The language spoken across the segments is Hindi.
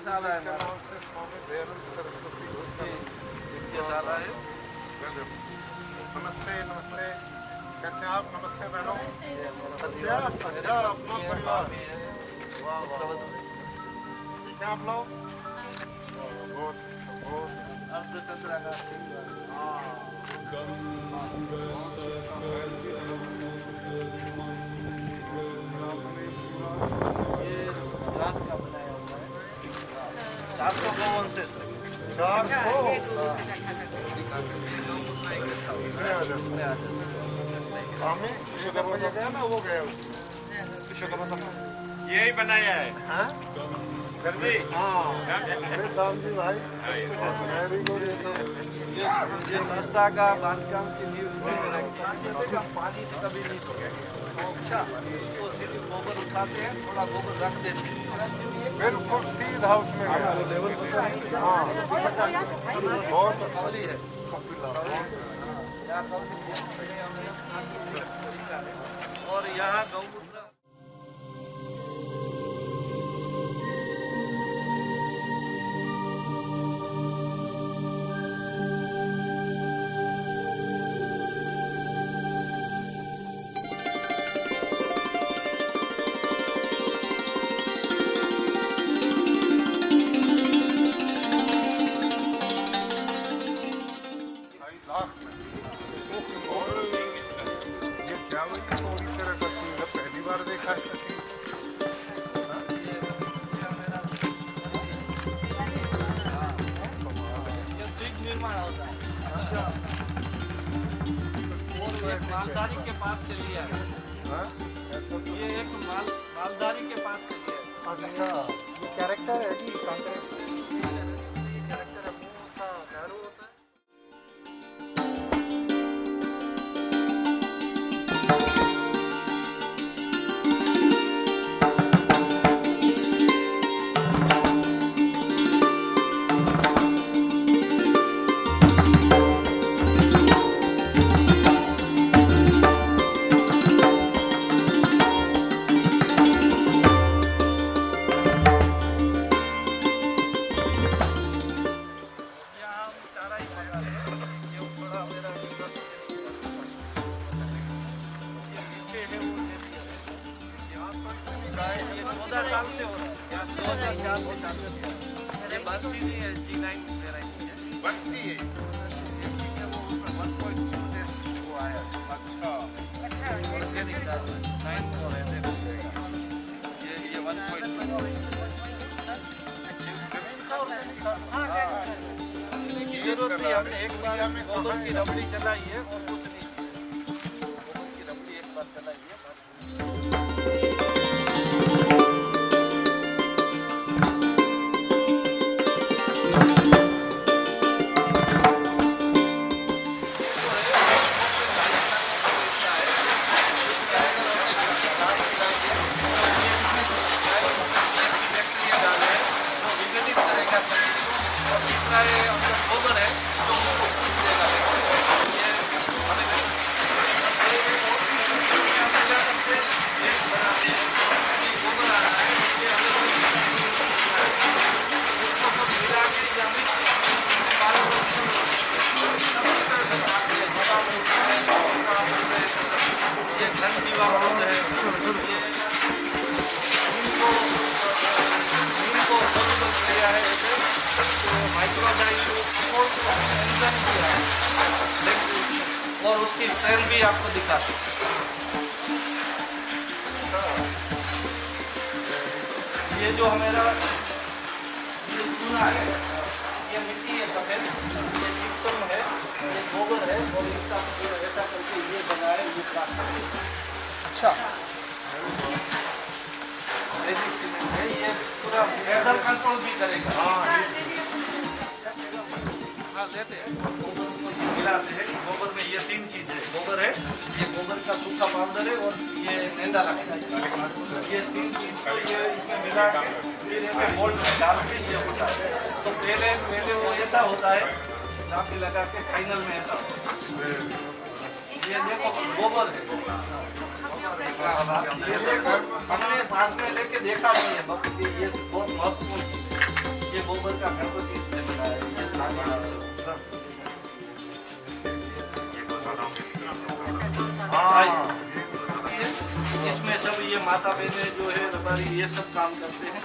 यज्ञशाला है हमारा। नाम से स्वामी दयानंद सरस्वती यज्ञशाला है। नमस्ते नमस्ते, कैसे हैं आप? नमस्ते बहनों। सत्या अच्छा, अपना परिवार। वाह वाह, ठीक है आप लोग? बहुत बहुत अर्धचंद्रा का ये ग्लास का बनाया हुआ है। 400 गौवंश से 400 स्वामी विश्वकर्मा जी गया ना, वो गया विश्वकर्मा यही बनाया है। हाँ कर दी। अरे साहब जी भाई, वेरी गुड। ये संस्था का बांधकाम की नींव इसी में रखी है। पानी से कभी नहीं सूखेगा। अच्छा, तो सिर्फ गोबर उठाते हैं, थोड़ा गोबर रख देते हैं, बिल्कुल सीधा उसमें गया। हाँ बहुत कवली है। और यहाँ गौमूत्र पहली बार देखा है। निर्माण होता है। और एक मालधारी के पास से लिया है। ये एक मालधारी के पास से लिया है। अच्छा, ये कैरेक्टर है जी, कैरेक्टर है, मुंह का झाड़ू होता है। जरूरत नहीं, हमने एक बार गोबर की रबड़ी चलाई है और कुछ नहीं किया। गोबर की रबड़ी एक बार चलाई है। गोबर है तो ये धन जीवा होता है। इनको किया है और उसकी ट्रेन भी आपको दिखाते हैं। ये जो हमारा ये चूना है, ये मिट्टी है सफेद, ये जिप्सम है, ये गोबर है और इसका ऐसा करके ये बनाए ये प्लास्टिक। अच्छा, है ये पूरा वेदर कंट्रोल भी करेगा। हाँ लेते हैं गोबर को ये मिलाते हैं। गोबर में ये 3 चीज़ है। गोबर है, ये गोबर का सूखा पाउडर है और ये नेंदा लगता है। ये 3 चीज़ को ये इसमें मिला के फिर ऐसे मोल्ड में डाल के ये होता है। तो पहले वो ऐसा होता है, चाबी लगा के फाइनल में ऐसा होता है। ये देखो गोबर है, ये देखो हमने पास में लेके देखा नहीं है, ये बहुत महत्वपूर्ण चीज़ है। ये गोबर का गणपति से बनाया है, ये थाली से। इसमें सब ये माता बहनें जो है हमारी ये सब काम करते हैं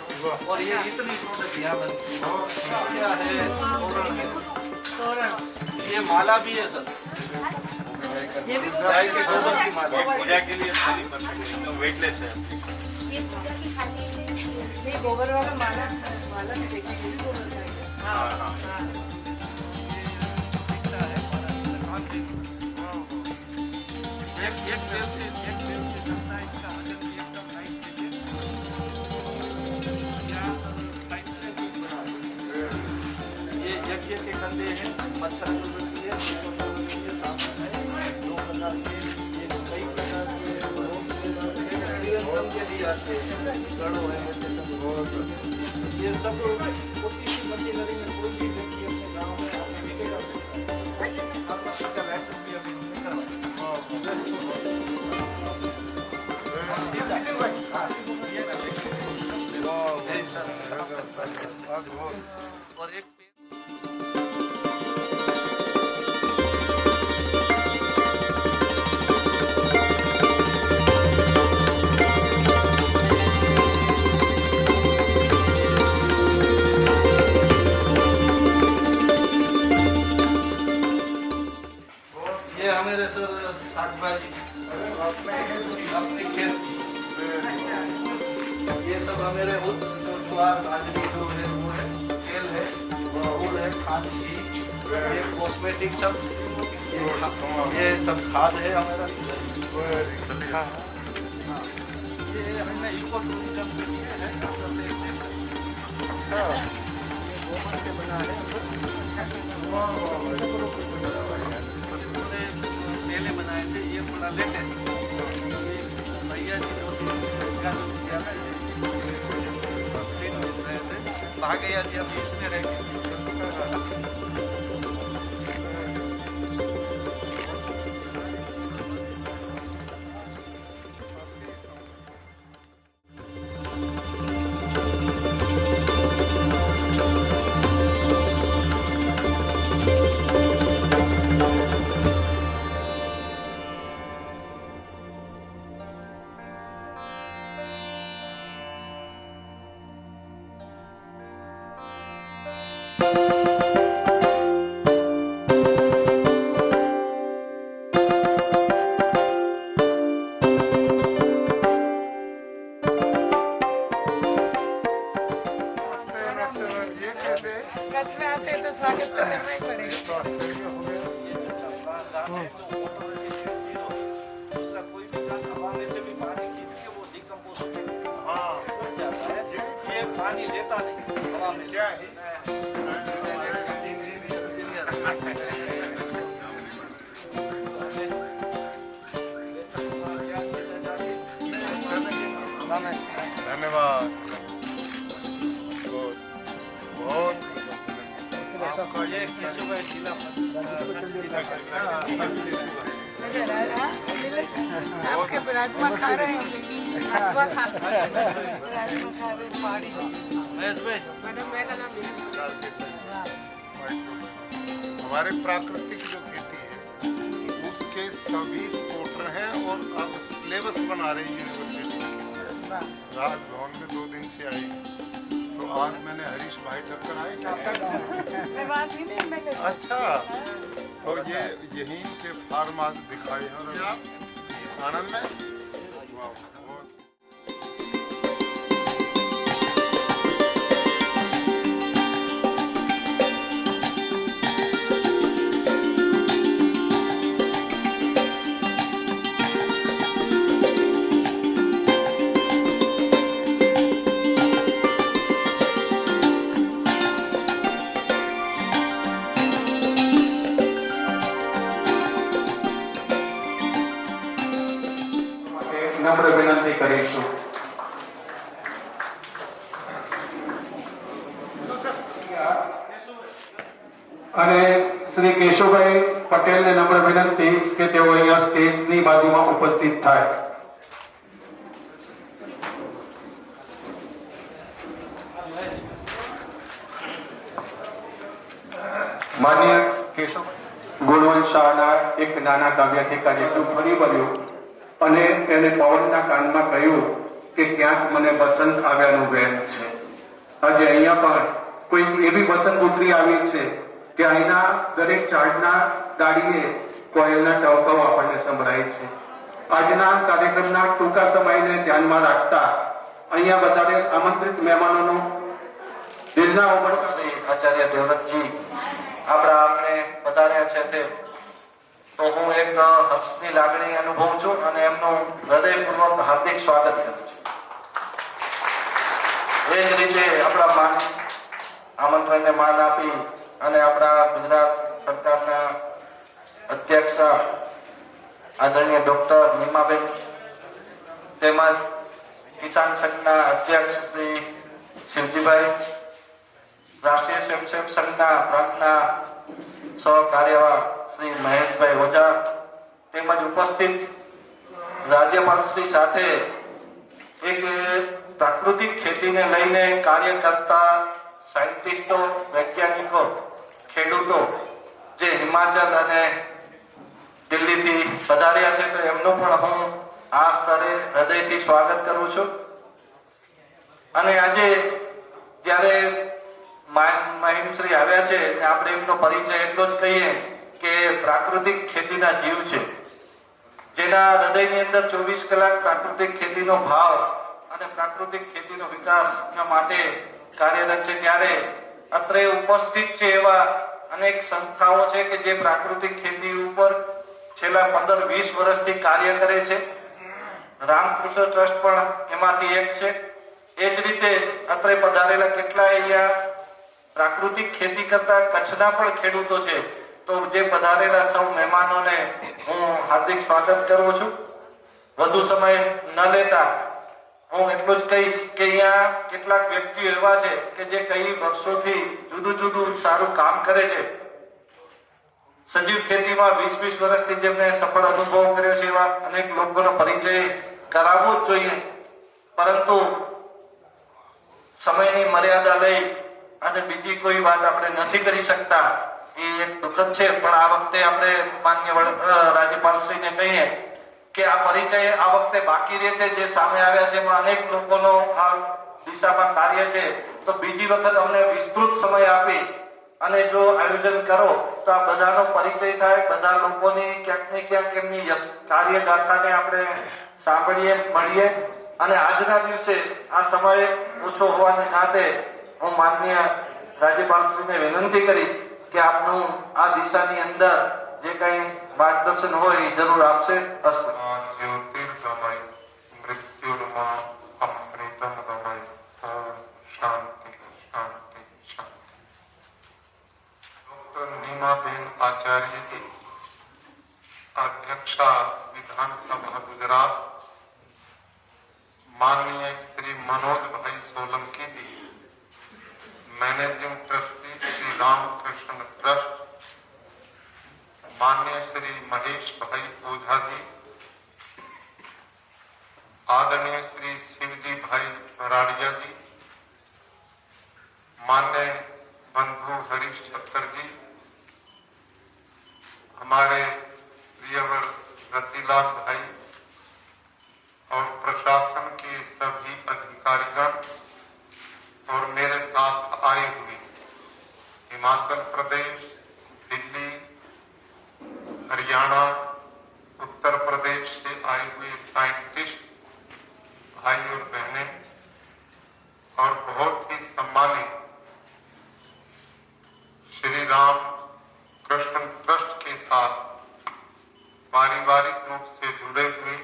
और ये इतनी प्रोडक्ट यहाँ बनती है। क्या है तोरण, ये माला भी है सर, ये भी गाय के गोबर की माला। पूजा के लिए थाली बन सकती है, एकदम वेटलेस है। ये पूजा की थाली है। नहीं गोबर वाला माला माला भी देखिए, ये भी गोबर का है। हाँ हाँ एक बेल से चलता है, इसका वजन भी एकदम लाइट है। ये यज्ञ के कंधे हैं, मच्छर को बनती है, सांप है, 2 प्रकार के, ये कई प्रकार के के लिए आते हैं, गणों है, ये सब छोटी सी मशीनरी में कोई भी व्यक्ति अपने गाँव में अपने मिलेगा। आपका लाइसेंस भी अभी नहीं करवा। और एक ये हमारे सर शाकभाजी अपनी खेत की, ये सब हमारे ज्वार बाजरी जो है वो है, तेल है, फूल है, खाद घी, ये कॉस्मेटिक सब, ये सब खाद है हमारा। ये हमने इको टूरिज्म के लिए है, गोबर से बना है, पहले बनाए थे, ये थोड़ा लेटेस्ट। भैया जी भागैया जी अभी इसमें रह गए। कच्छ में आते हैं तो स्वागत तो करना ही पड़ेगा। ये जो चंपा घास है तो वाटर जीरो, दूसरा कोई भी घास हवा में से भी पानी खींच के वो डिकम्पोज होकर उड़ जाता है। ये पानी लेता नहीं हवा में। क्या है? धन्यवाद। बहुत ये केशव भाई जिला आपके राजमा खा रहे हैं, राजमा खा रहे हैं, पहाड़ी। महेश भाई, मैडम मेरा नाम हमारे प्राकृतिक जो खेती है उसके सभी स्कूटर हैं और अब सिलेबस बना रहे हैं यूनिवर्सिटी के। राजभवन में 2 दिन से आई, तो आज मैंने हरीश भाई टक्कर आए क्या? अच्छा, तो ये यहीं के फार्म आज दिखाए हैं और आप आनंद में। वाह, बहुत નમ્ર વિનંતી કરીશું. અને શ્રી કેશુભાઈ પટેલને નમ્ર વિનંતી કે તેઓ અહીંયા સ્ટેજની બાજુમાં ઉપસ્થિત થાય. માન્ય કેશવ ગુણવંત શાહના એક નાના કાવ્યથી કાર્યક્રમ ફરી બન્યો અને એને પવનના કાનમાં કહ્યું કે ક્યાંક મને બસંત આવ્યાનું વહેમ છે. આજે અહીંયા પણ કોઈક એવી બસંત ઉતરી આવી છે કે અહીંના દરેક ઝાડના ડાળીએ કોયલના ટવકાવ આપણને સંભળાય છે. આજના કાર્યક્રમના ટૂંકા સમયને ધ્યાનમાં રાખતા અહીંયા બધાને આમંત્રિત મહેમાનોનો દિલના ઉમળકા શ્રી આચાર્ય દેવવ્રતજી આપણા આપણે પધાર્યા છે તે તો હું એક હર્ષની લાગણી અનુભવું છું અને એમનું હૃદયપૂર્વક હાર્દિક સ્વાગત કરું છું. એ જ રીતે આપણા આમંત્રણને માન આપી અને આપણા ગુજરાત સરકારના અધ્યક્ષ આદરણીય ડોક્ટર નીમાબેન તેમજ કિસાન સંઘના અધ્યક્ષ શ્રી શિવજીભાઈ, રાષ્ટ્રીય સ્વયંસેવક સંઘના પ્રાંતના સહકાર્યવાહ શ્રી મહેશભાઈ ઓઝા તેમજ ઉપસ્થિત રાજ્યપાલ શ્રી સાથે એક પ્રાકૃતિક ખેતીને લઈને કાર્ય કરતા સાયન્ટિસ્ટો, વૈજ્ઞાનિકો, ખેડૂતો જે હિમાચલ અને દિલ્હીથી પધાર્યા છે તો એમનું પણ હું આ સ્તરે હૃદયથી સ્વાગત કરું છું. અને આજે જ્યારે મહિમશ્રી આવ્યા છે અને આપણે એમનો પરિચય એટલો જ કહીએ કે પ્રાકૃતિક ખેતીના જીવ છે, જેના હૃદયની અંદર 24 કલાક પ્રાકૃતિક ખેતીનો ભાવ અને પ્રાકૃતિક ખેતીનો વિકાસ માટે કાર્યરત છે. ત્યારે અત્રે ઉપસ્થિત છે એવા અનેક સંસ્થાઓ છે કે જે પ્રાકૃતિક ખેતી ઉપર છેલ્લા 15-20 વર્ષથી કાર્ય કરે છે. રામકૃષ્ણ ટ્રસ્ટ પણ એમાંથી એક છે. એ જ રીતે અત્રે પધારેલા કેટલાય અહીંયા પ્રાકૃતિક ખેતી કરતા કચ્છના પણ ખેડૂતો છે. તો જે પધારેલા સૌ મહેમાનોને હું હાર્દિક સ્વાગત કરું છું. વધુ સમય ન લેતા હું એટલું જ કહીશ કે અહીંયા કેટલાક વ્યક્તિઓ એવા છે કે જે કઈ વર્ષોથી જુદું જુદું સારું કામ કરે છે. સજીવ ખેતીમાં 20-20 વર્ષથી જેમને સફળ અનુભવ કર્યો છે એવા અનેક લોકોનો પરિચય કરાવવો જ જોઈએ. પરંતુ સમયની મર્યાદા લઈ અને બીજી કોઈ વાત આપણે નથી કરી શકતા એ એક દુઃખદ છે. પણ આ વખતે આપણે માન્ય રાજ્યપાલશ્રીને કહીએ કે આ પરિચય આ વખતે બાકી રહેશે. જે સામે આવ્યા છે એમાં અનેક લોકોનો આ દિશામાં કાર્ય છે. તો બીજી વખત અમને વિસ્તૃત સમય આપી અને જો આયોજન કરો તો આ બધાનો પરિચય થાય, બધા લોકોની ક્યાંક ને ક્યાંક એમની કાર્ય ગાથાને આપણે સાંભળીએ, મળીએ. અને આજના દિવસે આ સમય ઓછો હોવાને નાતે હું માન્ય રાજ્યપાલશ્રીને વિનંતી કરીશ કે આપનું આ દિશાની અંદર જે કંઈ માર્ગદર્શન હોય એ જરૂર આપશે. અસ્તુ. ज्योतिर्गमय मृत्युर्मा अमृतम गमय ओम शांति शांति शांति. डॉक्टर नीमाबेन आचार्य जी, अध्यक्षा विधानसभा गुजरात, माननीय Shri Manoj Bhai Solanki ji, managing trustee Shri Ramkrishna trust, माननीय श्री महेश भाई ओझा जी, आदरणीय श्री शिवजी भाई राडिया जी, मान्य बंधु हरीश ठक्कर जी, हमारे प्रियवर रतिलाल भाई और प्रशासन के सभी अधिकारीगण और मेरे साथ आए हुए हिमाचल प्रदेश, दिल्ली, हरियाणा, उत्तर प्रदेश से आए हुए साइंटिस्ट भाई और बहनें और बहुत ही सम्मानित श्री राम कृष्ण ट्रस्ट के साथ पारिवारिक रूप से जुड़े हुए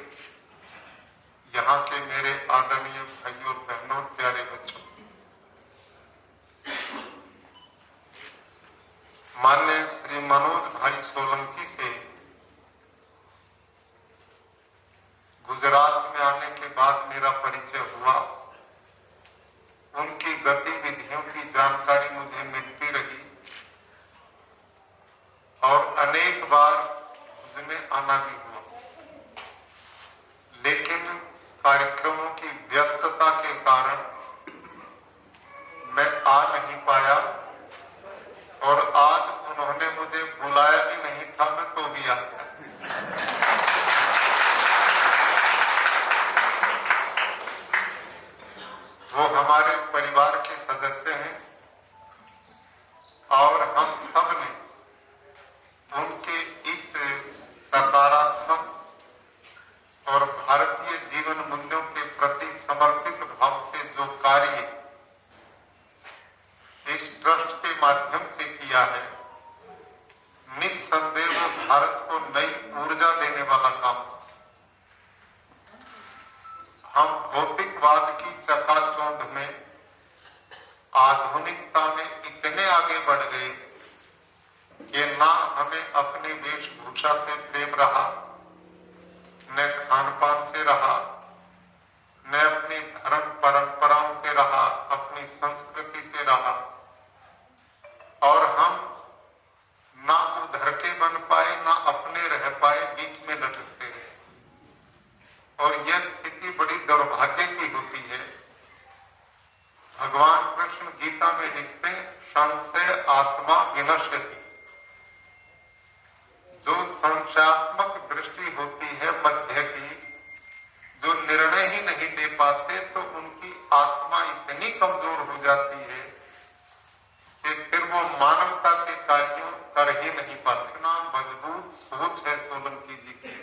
यहाँ के मेरे आदरणीय भाइयों और बहनों, प्यारे बच्चों, मान्य श्री मनोज भाई सोलंकी से गुजरात में आने के बाद मेरा परिचय हुआ. उनकी गतिविधियों की जानकारी मुझे मिलती रही और अनेक बार उसमें आना भी हुआ, लेकिन कार्यक्रमों की व्यस्तता के कारण मैं आ नहीं पाया. और आज उन्होंने निस्संदेह भारत को नई ऊर्जा देने वाला काम। हम भौतिकवाद की चकाचौंध में आधुनिकता में इतने आगे बढ़ गए कि ना हमें अपनी वेशभूषा से प्रेम रहा, न खान पान से रहा, न अपनी धर्म परंपराओं से रहा, अपनी संस्कृति से रहा, और हम ना उधर के बन पाए ना अपने रह पाए, बीच में लटकते रहे। और यह स्थिति बड़ी दुर्भाग्य की होती है। भगवान कृष्ण गीता में लिखते हैं, संशय आत्मा विनश्यति। जो संशयात्मक दृष्टि होती है मध्य की, जो निर्णय ही नहीं ले पाते, तो उनकी आत्मा इतनी कमजोर हो जाती है कि फिर वो मानवता के कार्यों कर ही नहीं पाते। इतना मजबूत सोच है सोलंकी जी की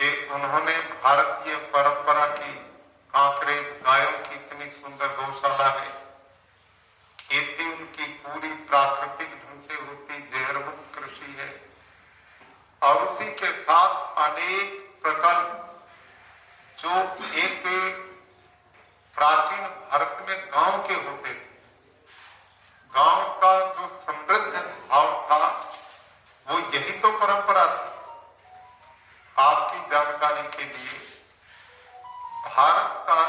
कि उन्होंने भारतीय परंपरा की कांकरे गायों की इतनी सुंदर गौशाला है, खेती उनकी पूरी प्राकृतिक ढंग से होती, जहर मुक्त कृषि है, और उसी के साथ अनेक प्रकल्प जो एक प्राचीन भारत में गांव के होते थे। गांव का जो समृद्ध भाव था वो यही तो परंपरा थी। आपकी जानकारी के लिए, भारत का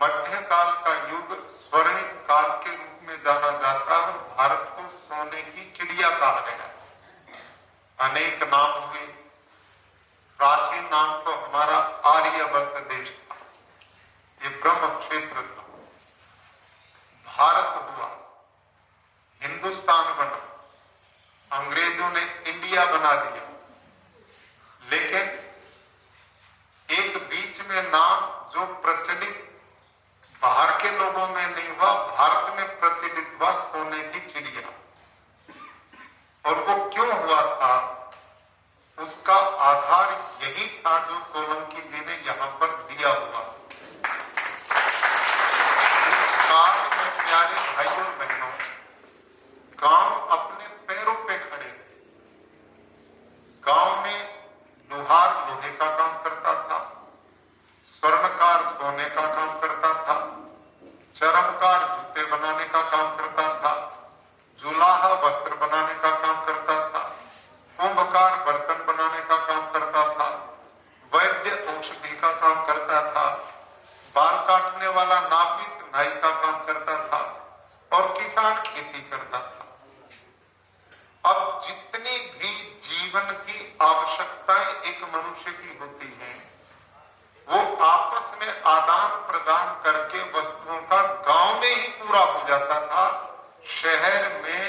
मध्यकाल का युग स्वर्णिम काल के रूप में जाना जाता है और भारत को सोने की चिड़िया कहा गया। अनेक नाम हुए, प्राचीन नाम तो हमारा आर्यवर्त देश था, ये ब्रह्म क्षेत्र था। भारत हुआ, हिंदुस्तान बना, अंग्रेजों ने इंडिया बना दिया, लेकिन एक बीच में नाम जो प्रचलित बाहर के लोगों में नहीं हुआ, भारत में प्रचलित हुआ, सोने की चिड़िया। और वो क्यों हुआ था? उसका आधार यही था जो सोलंकी जी ने यहाँ पर दिया हुआ। इस काल में प्यारे भाइयों बहनों, गांव अपने पैरों पे खड़े थे। गांव में लोहार लोहे का काम करता था, स्वर्णकार सोने का काम करता था, चरमकार जूते बनाने का काम करता था, जुलाहा वस्त्र बनाने का काम करता था, कुंभकार बर्तन बनाने का काम करता था, वैद्य औषधि का काम करता था, बाल काटने वाला नापित नाई का काम करता था, और किसान खेती करता था। अब जितनी भी जीवन की आवश्यकताएं एक मनुष्य की होती हैं, वो आपस में आदान प्रदान करके वस्तुओं का गांव में ही पूरा हो जाता था। शहर में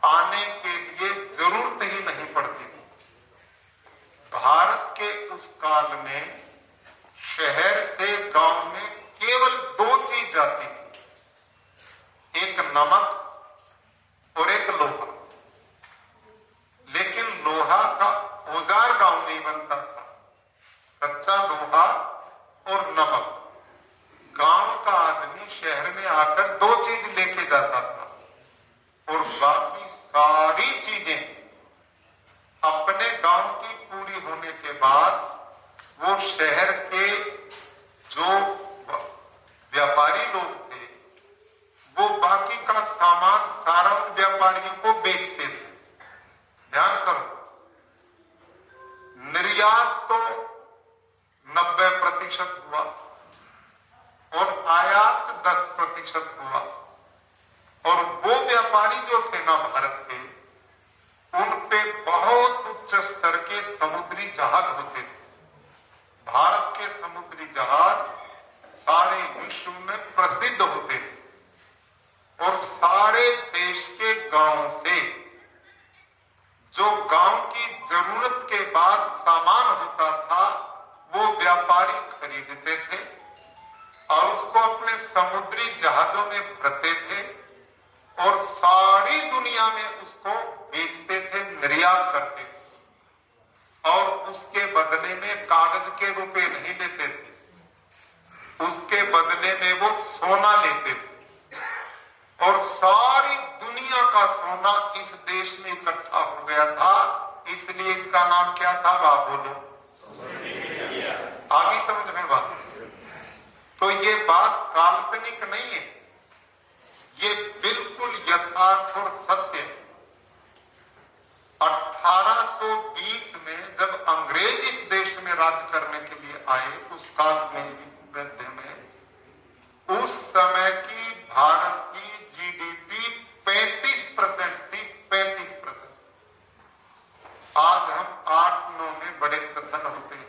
आने के लिए जरूरत ही नहीं पड़ती थी। भारत के उस काल में शहर से गांव में केवल दो चीज जाती थी, एक नमक और एक लोहा। लेकिन लोहा का औजार गांव में ही बनता था, कच्चा लोहा और नमक। गांव का आदमी शहर में आकर दो चीज लेके जाता था, और बाकी सारी चीजें अपने गांव की पूरी होने के बाद वो शहर के जो व्यापारी लोग थे, वो बाकी का सामान सारा उन व्यापारियों को बेचते थे। ध्यान करो, निर्यात तो 90% हुआ और आयात 10% हुआ। और वो व्यापारी जो थे ना भारत के, उन पे बहुत उच्च स्तर के समुद्री जहाज होते थे। भारत के समुद्री जहाज सारे विश्व में प्रसिद्ध होते थे, और सारे देश के गांव से जो गांव की जरूरत के बाद सामान होता था, वो व्यापारी खरीदते थे और उसको अपने समुद्री जहाजों में भरते थे, और सारी दुनिया में उसको बेचते थे, निर्यात करते थे। और उसके बदले में कागज के रुपए नहीं लेते थे, उसके बदले में वो सोना लेते थे, और सारी दुनिया का सोना इस देश में इकट्ठा हो गया था, इसलिए इसका नाम क्या था? बाप बोलो, आगे समझ में बात। तो ये बात काल्पनिक नहीं है, ये बिल्कुल यथार्थ और सत्य है। 1820 में जब अंग्रेज इस देश में राज करने के लिए आए, उस काल में उस समय की भारत की जीडीपी 35% थी, 35%। आज हम 8-9 में बड़े प्रसन्न होते हैं।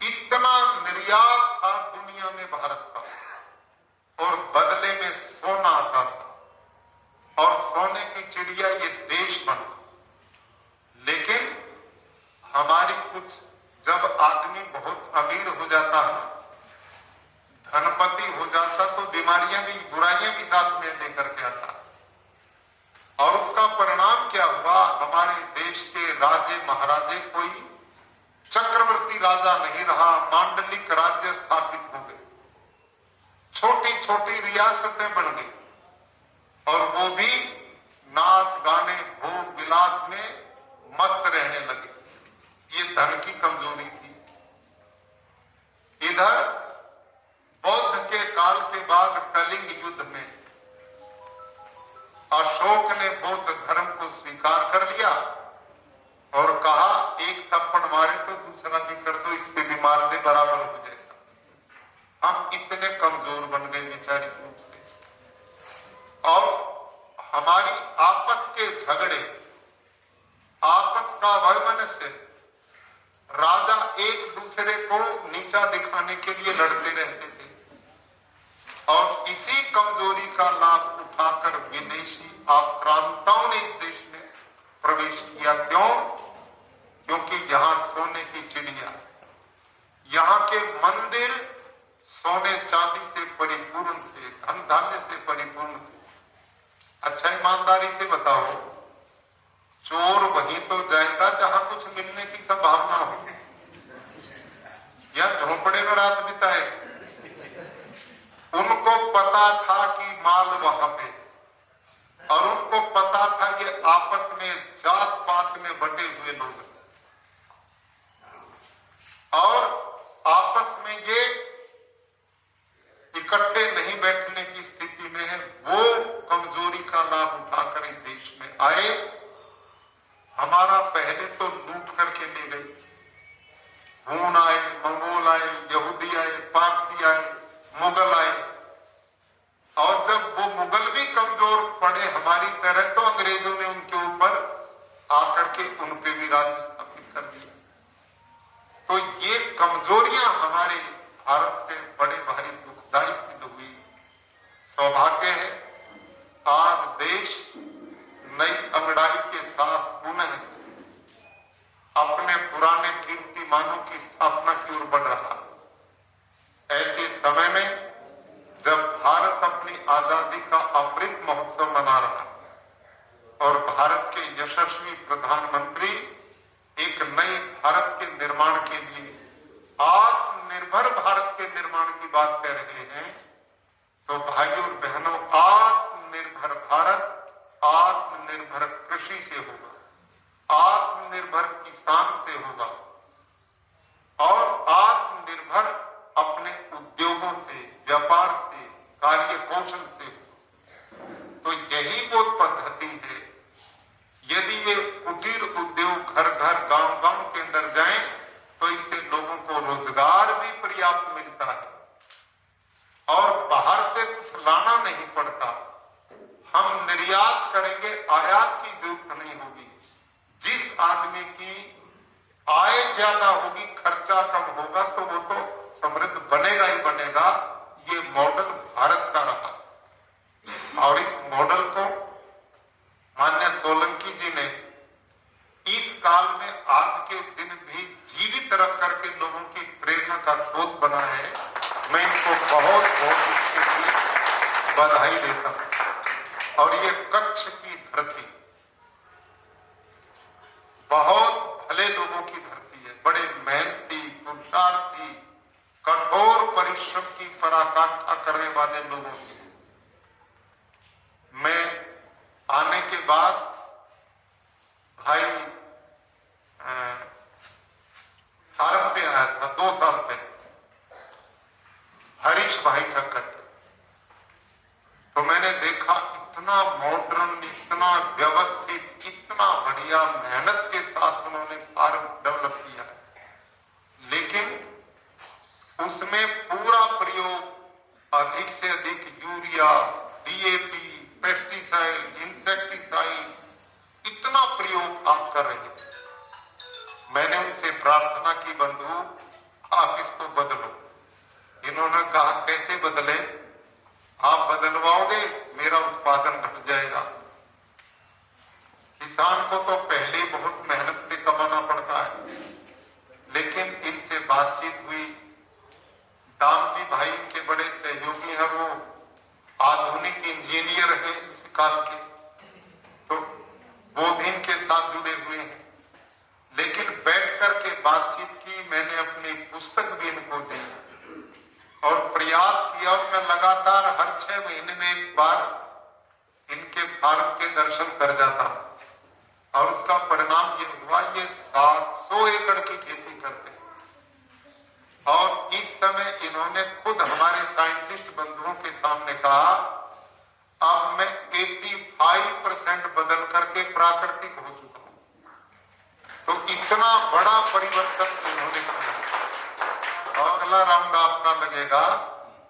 इतना निर्यात था दुनिया में भारत का, और बदले में सोना आता था, और सोने की चिड़िया ये देश बना। लेकिन हमारी कुछ, जब आदमी बहुत अमीर हो जाता है, धनपति हो जाता, तो बीमारियां भी, बुराइयां भी साथ में लेकर के आता। और उसका परिणाम क्या हुआ? हमारे देश के राजे महाराजे कोई चक्रवर्ती राजा नहीं रहा, मांडलिक राज्य स्थापित हो गए, छोटी छोटी रियासतें बन गई, और वो भी नाच गाने भोग विलास में मस्त रहने लगे। ये धन की कमजोरी थी। इधर बौद्ध के काल के बाद कलिंग युद्ध में अशोक ने बौद्ध धर्म को स्वीकार कर लिया और कहा, एक थप्पड़ मारे तो दूसरा भी कर दो, इस पे भी मार दे, बराबर हो जाएगा। हम इतने कमजोर बन गए वैचारिक रूप से, और हमारी आपस के झगड़े, आपस का वैमनस्य, राजा एक दूसरे को नीचा दिखाने के लिए लड़ते रहते थे, और इसी कमजोरी का लाभ उठाकर विदेशी आक्रांताओं ने इस देश में प्रवेश किया। क्यों? क्योंकि यहाँ सोने की चिड़िया, यहाँ के मंदिर सोने चांदी से परिपूर्ण थे, धन धान्य से परिपूर्ण थे। अच्छा, ईमानदारी से बताओ, चोर वहीं तो जाएगा जहां कुछ मिलने की संभावना हो, या झोपड़े में रात बिताए? उनको पता था कि माल वहां पे, और उनको पता था ये आपस में जात पात में बटे हुए लोग, और आपस में ये इकट्ठे नहीं बैठने की स्थिति में है। वो कमजोरी का लाभ उठाकर इस देश में आए। हमारा पहले तो लूट करके ले गए, हून आए, मंगोल आए, यहूदी आए, पारसी आए, मुगल आए, और जब वो मुगल भी कमजोर पड़े हमारी तरह, तो अंग्रेजों ने उनके ऊपर आकर के उन पे भी राज स्थापित कर दिया। तो ये कमजोरियां हमारे भारत के बड़े भारी दुखदाई सिद्ध हुई। सौभाग्य है आज देश नई अंगड़ाई के साथ पुनः अपने पुराने कीर्तिमानों की स्थापना की ओर बढ़ रहा। ऐसे समय में जब भारत अपनी आजादी का अमृत महोत्सव मना रहा है और भारत के यशस्वी प्रधानमंत्री एक नए भारत के निर्माण के लिए, आत्मनिर्भर भारत के निर्माण की बात कह रहे हैं, तो भाइयों और बहनों, आत्मनिर्भर भारत आत्मनिर्भर कृषि से होगा, आत्मनिर्भर किसान से होगा, और आत्मनिर्भर अपने उद्योगों से, व्यापार से, कार्य कौशल से। तो यही वो पद्धति है। यदि ये कुटीर उद्योग घर घर गांव गांव के अंदर जाएं, तो इससे लोगों को रोजगार भी पर्याप्त मिलता है, और बाहर से कुछ लाना नहीं पड़ता। हम निर्यात करेंगे, आयात की जरूरत नहीं होगी। जिस आदमी की आय ज्यादा होगी, खर्चा कम होगा, तो वो तो समृद्ध बनेगा ही बनेगा। ये मॉडल भारत का रहा, और इस मॉडल को माननीय सोलंकी जी ने इस काल में आज के दिन भी जीवित रख करके लोगों की प्रेरणा का स्रोत बना है। मैं इनको बहुत बहुत इसके लिए बधाई देता हूं। और ये कच्छ की धरती बहुत भले लोगों की धरती है, बड़े मेहनती, पुरुषार्थी, कठोर परिश्रम की पराकाष्ठा करने वाले लोगों की। मैं बाद भाई फार्म पे आया था 2 साल पहले, हरीश भाई ठक्कर। तो मैंने देखा इतना मॉडर्न, इतना व्यवस्थित, इतना बढ़िया मेहनत के साथ उन्होंने फार्म डेवलप किया है, लेकिन उसमें पूरा प्रयोग अधिक से अधिक यूरिया, डीएपी, पेस्टिसाइड, इंसेक्टिसाइड, इतना प्रयोग आप कर रहे थे। मैंने उनसे प्रार्थना की, बंधु आप इसको बदलो। इन्होंने कहा कैसे बदले? आप बदलवाओगे मेरा उत्पादन घट जाएगा। किसान को तो पहले बहुत मेहनत से कमाना पड़ता है, लेकिन इनसे बातचीत हुई। दाम जी भाई के बड़े सहयोगी हैं, वो आधुनिक इंजीनियर हैं इस काल के, तो वो भी इनके साथ जुड़े हुए हैं। लेकिन बैठ करके बातचीत की, मैंने अपनी पुस्तक भी इनको दी और प्रयास किया, और मैं लगातार हर 6 महीने में एक बार इनके फार्म के दर्शन कर जाता हूं। और उसका परिणाम ये हुआ, ये 700 एकड़ की खेती करते हैं। और इस समय इन्होंने खुद हमारे साइंटिस्ट बंधुओं के सामने कहा, अब मैं 85% बदल करके प्राकृतिक हो चुका हूं। तो इतना बड़ा परिवर्तन उन्होंने किया। और अगला राउंड आपका लगेगा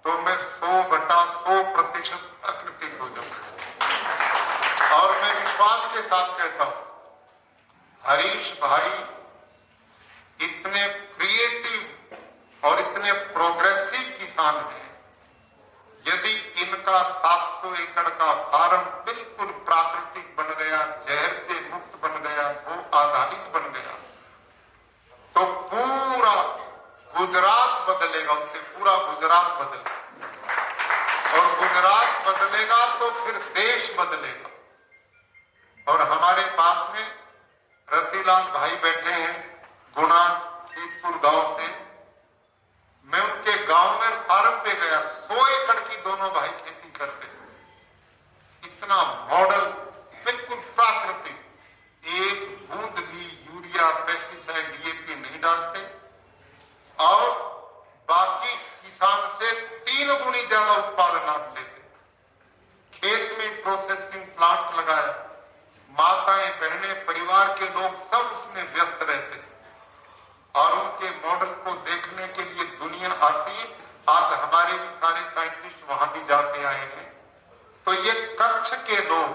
तो मैं 100/100% प्राकृतिक हो जाऊंगा। और मैं विश्वास के साथ कहता हूं, हरीश भाई इतने क्रिएटिव और इतने प्रोग्रेसिव किसान हैं। यदि इनका 700 एकड़ का फार्म बिल्कुल प्राकृतिक बन गया, जहर से मुक्त बन गया, गो आधारित बन गया, तो पूरा गुजरात बदलेगा, उससे पूरा गुजरात बदलेगा। और गुजरात बदलेगा तो फिर देश बदलेगा। और हमारे पास में रतिलाल भाई बैठे हैं, गुना ईदपुर गांव से। मैं उनके गांव में फार्म पे गया, 100 एकड़ की दोनों भाई खेती करते हैं। इतना मॉडल, बिल्कुल प्राकृतिक, एक बूंद भी यूरिया, पेस्टिसाइड, डीएपी नहीं डालते। और बाकी किसान से 3 गुनी ज्यादा उत्पादन आप लेते। खेत में प्रोसेसिंग प्लांट लगाया, माताएं, बहनें, परिवार के लोग सब उसमें व्यस्त रहते हैं। और उनके मॉडल को देखने के लिए दुनिया आती है। आज हमारे भी सारे साइंटिस्ट वहां भी जाके आए हैं। तो ये कच्छ के लोग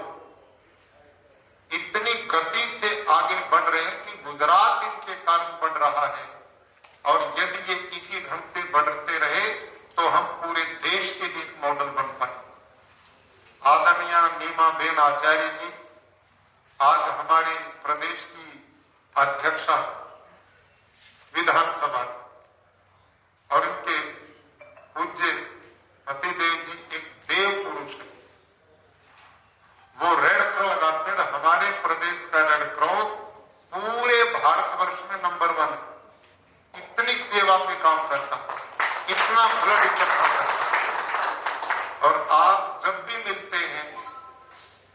इतनी गति से आगे बढ़ रहे हैं कि गुजरात इनके कारण बढ़ रहा है। और यदि ये इसी ढंग से बढ़ते रहे तो हम पूरे देश के लिए एक मॉडल बन पाएंगे। आदरणीय नीमाबेन आचार्य जी आज हमारे प्रदेश की अध्यक्षा विधानसभा, और इनके पूज्य पतिदेव जी एक देव पुरुष है। वो रेड क्रॉस लगाते हैं। हमारे प्रदेश का रेड क्रॉस पूरे भारतवर्ष में नंबर 1 है। इतनी सेवा पे काम करता है, इतना ब्लड इकट्ठा करता है। और आप जब भी मिलते हैं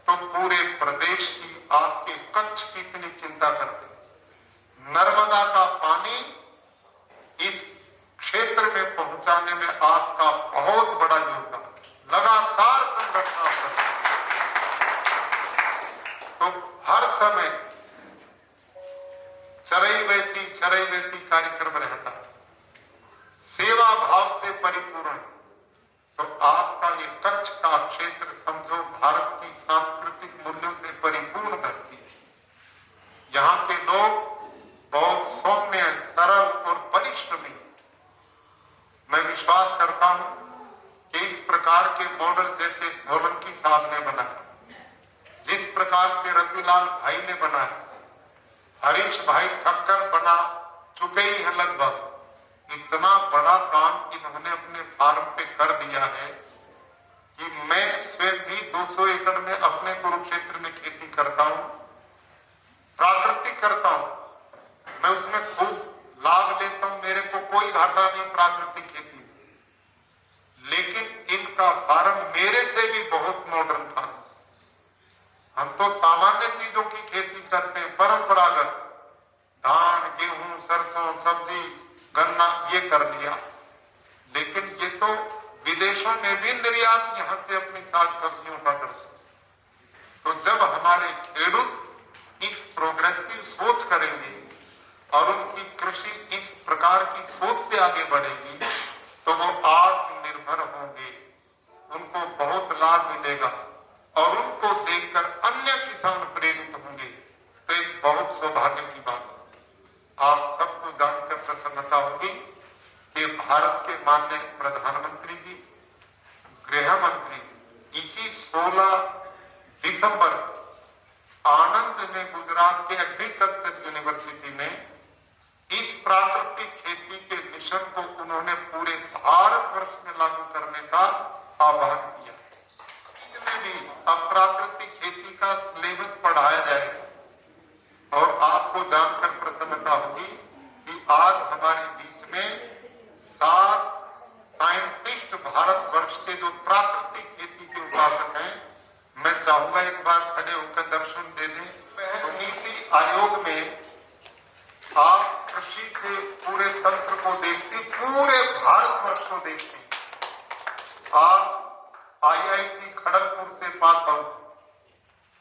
तो पूरे प्रदेश की, आपके कच्छ की इतनी चिंता करते हैं। नर्मदा का पानी इस क्षेत्र में पहुंचाने में आपका बहुत बड़ा योगदान, लगातार संघर्ष आप करते हैं। तो हर समय चरैवेति कार्यक्रम रहता है, सेवा भाव से परिपूर्ण है। तो आपका ये कच्छ का क्षेत्र समझो भारत की सांस्कृतिक मूल्यों से परिपूर्ण धरती है। यहाँ के लोग बहुत सौम्य, सरल और परिश्रमी। मैं विश्वास करता हूं कि इस प्रकार के मॉडल जैसे सोलंकी साहब ने बनाया, जिस प्रकार से रतिलाल भाई ने बनाया, हरीश भाई ठक्कर बना चुके ही हैं लगभग। इतना बड़ा काम इन्होंने अपने फार्म पे कर दिया है कि मैं स्वयं भी 200 एकड़ में अपने कुरुक्षेत्र में खेती करता हूं, प्राकृतिक करता हूं। मैं उसमें खूब लाभ लेता हूं, मेरे को कोई घाटा नहीं प्राकृतिक खेती में। लेकिन इनका फार्म मेरे से भी बहुत मॉडर्न था। हम तो सामान्य चीजों की खेती करते हैं, परंपरागत धान, गेहूं, सरसों, सब्जी, गन्ना, ये कर लिया। लेकिन ये तो विदेशों में भी निर्यात यहाँ से अपनी साग सब्जियों का करते हैं। तो जब हमारे खेडूत इस प्रोग्रेसिव सोच करेंगे और उनकी कृषि इस प्रकार की सोच से आगे बढ़ेगी तो वो आत्मनिर्भर होंगे, उनको बहुत लाभ मिलेगा और उनको देखकर अन्य किसान प्रेरित होंगे। तो एक बहुत सौभाग्य की बात है। आप सबको जानकर प्रसन्नता होगी कि भारत के माननीय प्रधानमंत्री जी, गृह मंत्री इसी 16 दिसंबर आनंद में गुजरात के एग्रीकल्चर यूनिवर्सिटी में इस प्राकृतिक खेती के मिशन को उन्होंने पूरे भारतवर्ष में लागू करने का आह्वान किया। इसमें भी अब प्राकृतिक खेती का सिलेबस पढ़ाया जाएगा और आपको जानकर प्रसन्नता होगी कि आज हमारे बीच में 7 साइंटिस्ट भारतवर्ष के जो प्राकृतिक खेती के उपासक हैं, मैं चाहूंगा एक बार खड़े होकर दर्शन दे दें। तो नीति आयोग में आप कृषि के पूरे तंत्र को देखती, पूरे भारतवर्ष को देखती। आप IIT खड़गपुर से पास आउट,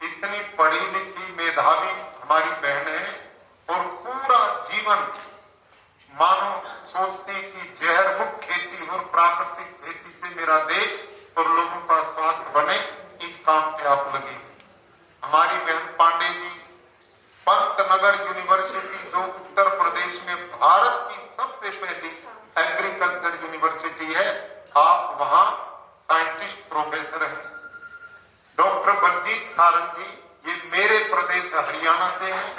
इतनी पढ़ी लिखी मेधावी हमारी बहन है और पूरा जीवन मानो सोचती कि जहर मुक्त खेती और प्राकृतिक खेती से मेरा देश और लोगों का स्वास्थ्य बने, इस काम पे आप लगे। हमारी बहन पांडे जी पंतनगर यूनिवर्सिटी जो उत्तर प्रदेश में भारत की सबसे पहली एग्रीकल्चर यूनिवर्सिटी है, आप वहां साइंटिस्ट प्रोफेसर हैं। डॉक्टर बलजीत सारंग जी, ये मेरे प्रदेश हरियाणा से हैं।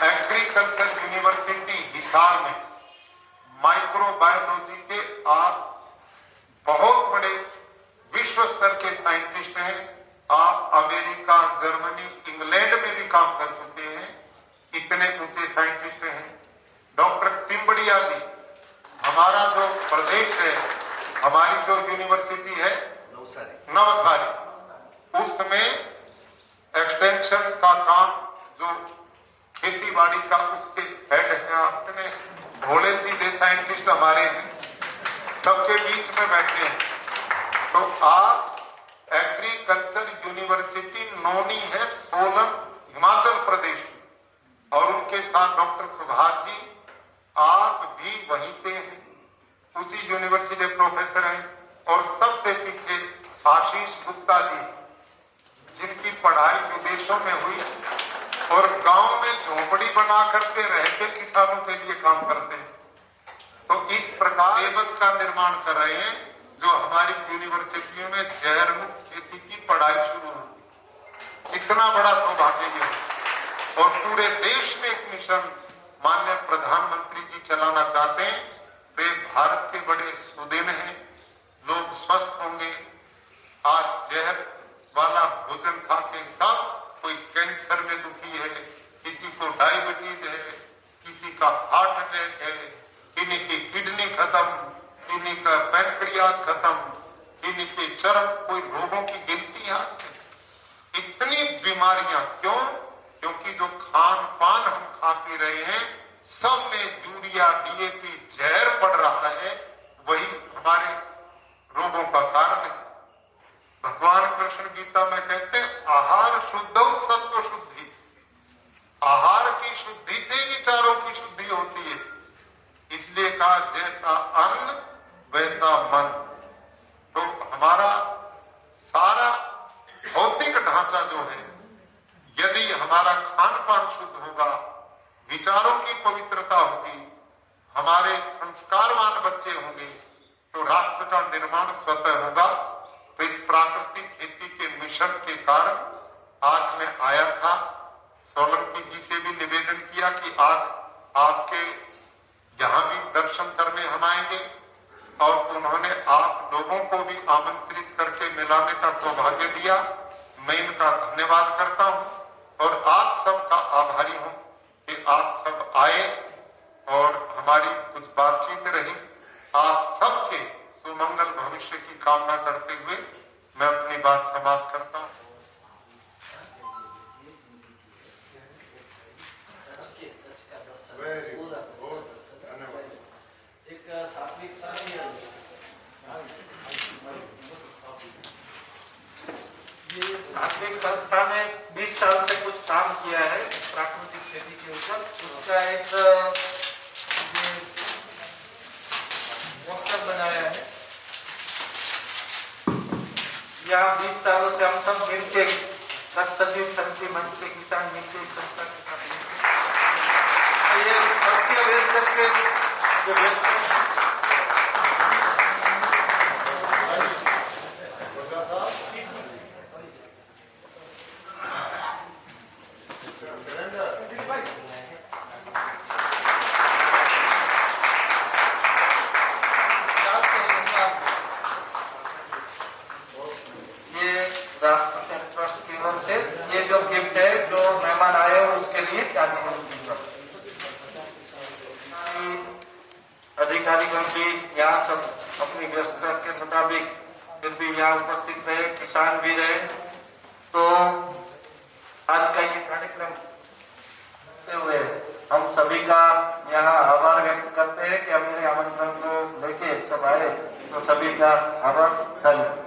एग्रीकल्चर यूनिवर्सिटी हिसार में माइक्रोबायोलॉजी के आप बहुत बड़े विश्व स्तर के साइंटिस्ट हैं। आप अमेरिका, जर्मनी, इंग्लैंड में भी काम कर चुके हैं, इतने ऊंचे साइंटिस्ट हैं। डॉक्टर टिम्बड़िया जी, हमारा जो प्रदेश है, हमारी जो यूनिवर्सिटी है नवसारी, उसमें एक्सटेंशन का काम जो खेती बाड़ी का उसके हेड है, अपने भोले सीधे साइंटिस्ट हमारे हैं, सबके बीच में बैठे हैं। तो आप एग्रीकल्चर यूनिवर्सिटी नोनी है सोलन, हिमाचल प्रदेश में, और उनके साथ डॉक्टर सुभाष जी, आप भी वहीं से हैं, उसी यूनिवर्सिटी प्रोफेसर हैं। और सबसे पीछे आशीष गुप्ता जी, जिनकी पढ़ाई विदेशों में हुई और गांव में झोपड़ी बना करके रह के किसानों के लिए काम करते हैं। तो इस प्रकार सिलेबस का निर्माण कर रहे हैं जो हमारी यूनिवर्सिटियों में जहर मुक्त खेती की पढ़ाई शुरू होगी। इतना बड़ा सौभाग्य ये है। और पूरे देश में एक मिशन माननीय प्रधानमंत्री जी चलाना चाहते हैं। वे भारत के बड़े सुदिन हैं, लोग स्वस्थ होंगे। आज जहर वाला भोजन खा के सब, कोई कैंसर में दुखी है, किसी को डायबिटीज है, किसी का हार्ट अटैक है, किन्हीं की किडनी खत्म, किन्हीं का पैनक्रियाज खत्म, किन्हीं के चर्म, कोई रोगों की गिनती है। इतनी बीमारियां क्यों? क्योंकि जो खान पान हम खा पी रहे हैं, सब में यूरिया, DAP जहर पड़ रहा है, वही हमारे रोगों का कारण है। भगवान कृष्ण गीता में कहते हैं, आहार शुद्ध सत्व शुद्धि। आहार की शुद्धि से विचारों की शुद्धि होती है। इसलिए कहा जैसा अन्न वैसा मन। तो हमारा सारा भौतिक ढांचा जो है, यदि हमारा खान पान शुद्ध होगा, विचारों की पवित्रता होगी, हमारे संस्कारवान बच्चे होंगे, तो राष्ट्र का निर्माण स्वतः होगा। तो इस प्राकृतिक खेती के मिशन के कारण आज मैं आया था, सोलंकी जी से भी निवेदन किया कि आज आपके यहाँ भी दर्शन करने हम आएंगे, और उन्होंने आप लोगों को भी आमंत्रित करके मिलाने का सौभाग्य दिया। मैं इनका धन्यवाद करता हूँ और आप सबका आभारी हूँ कि आप सब आए और हमारी कुछ बातचीत रही। आप सबके सुमंगल भविष्य की कामना करते हुए मैं अपनी बात समाप्त करता हूँ। संस्था ने 20 साल से कुछ काम किया है प्राकृतिक खेती के ऊपर। उसका एक पोस्टर बनाया है। यहाँ 20 सालों से हम सब मिलके सजीव समिति मंच के किसान मिलकर संस्था के साथ ये सस्य वेद करके जो ये जो गिफ्ट है जो मेहमान आए हो उसके लिए अधिकारीगण भी यहाँ सब अपनी व्यस्तता के मुताबिक फिर भी यहाँ उपस्थित रहे, किसान भी रहे। तो आज का ये कार्यक्रम करते हुए हम सभी का यहाँ आभार व्यक्त करते हैं कि मेरे आमंत्रण को लेके सब आए। तो सभी का आभार, धन्यवाद।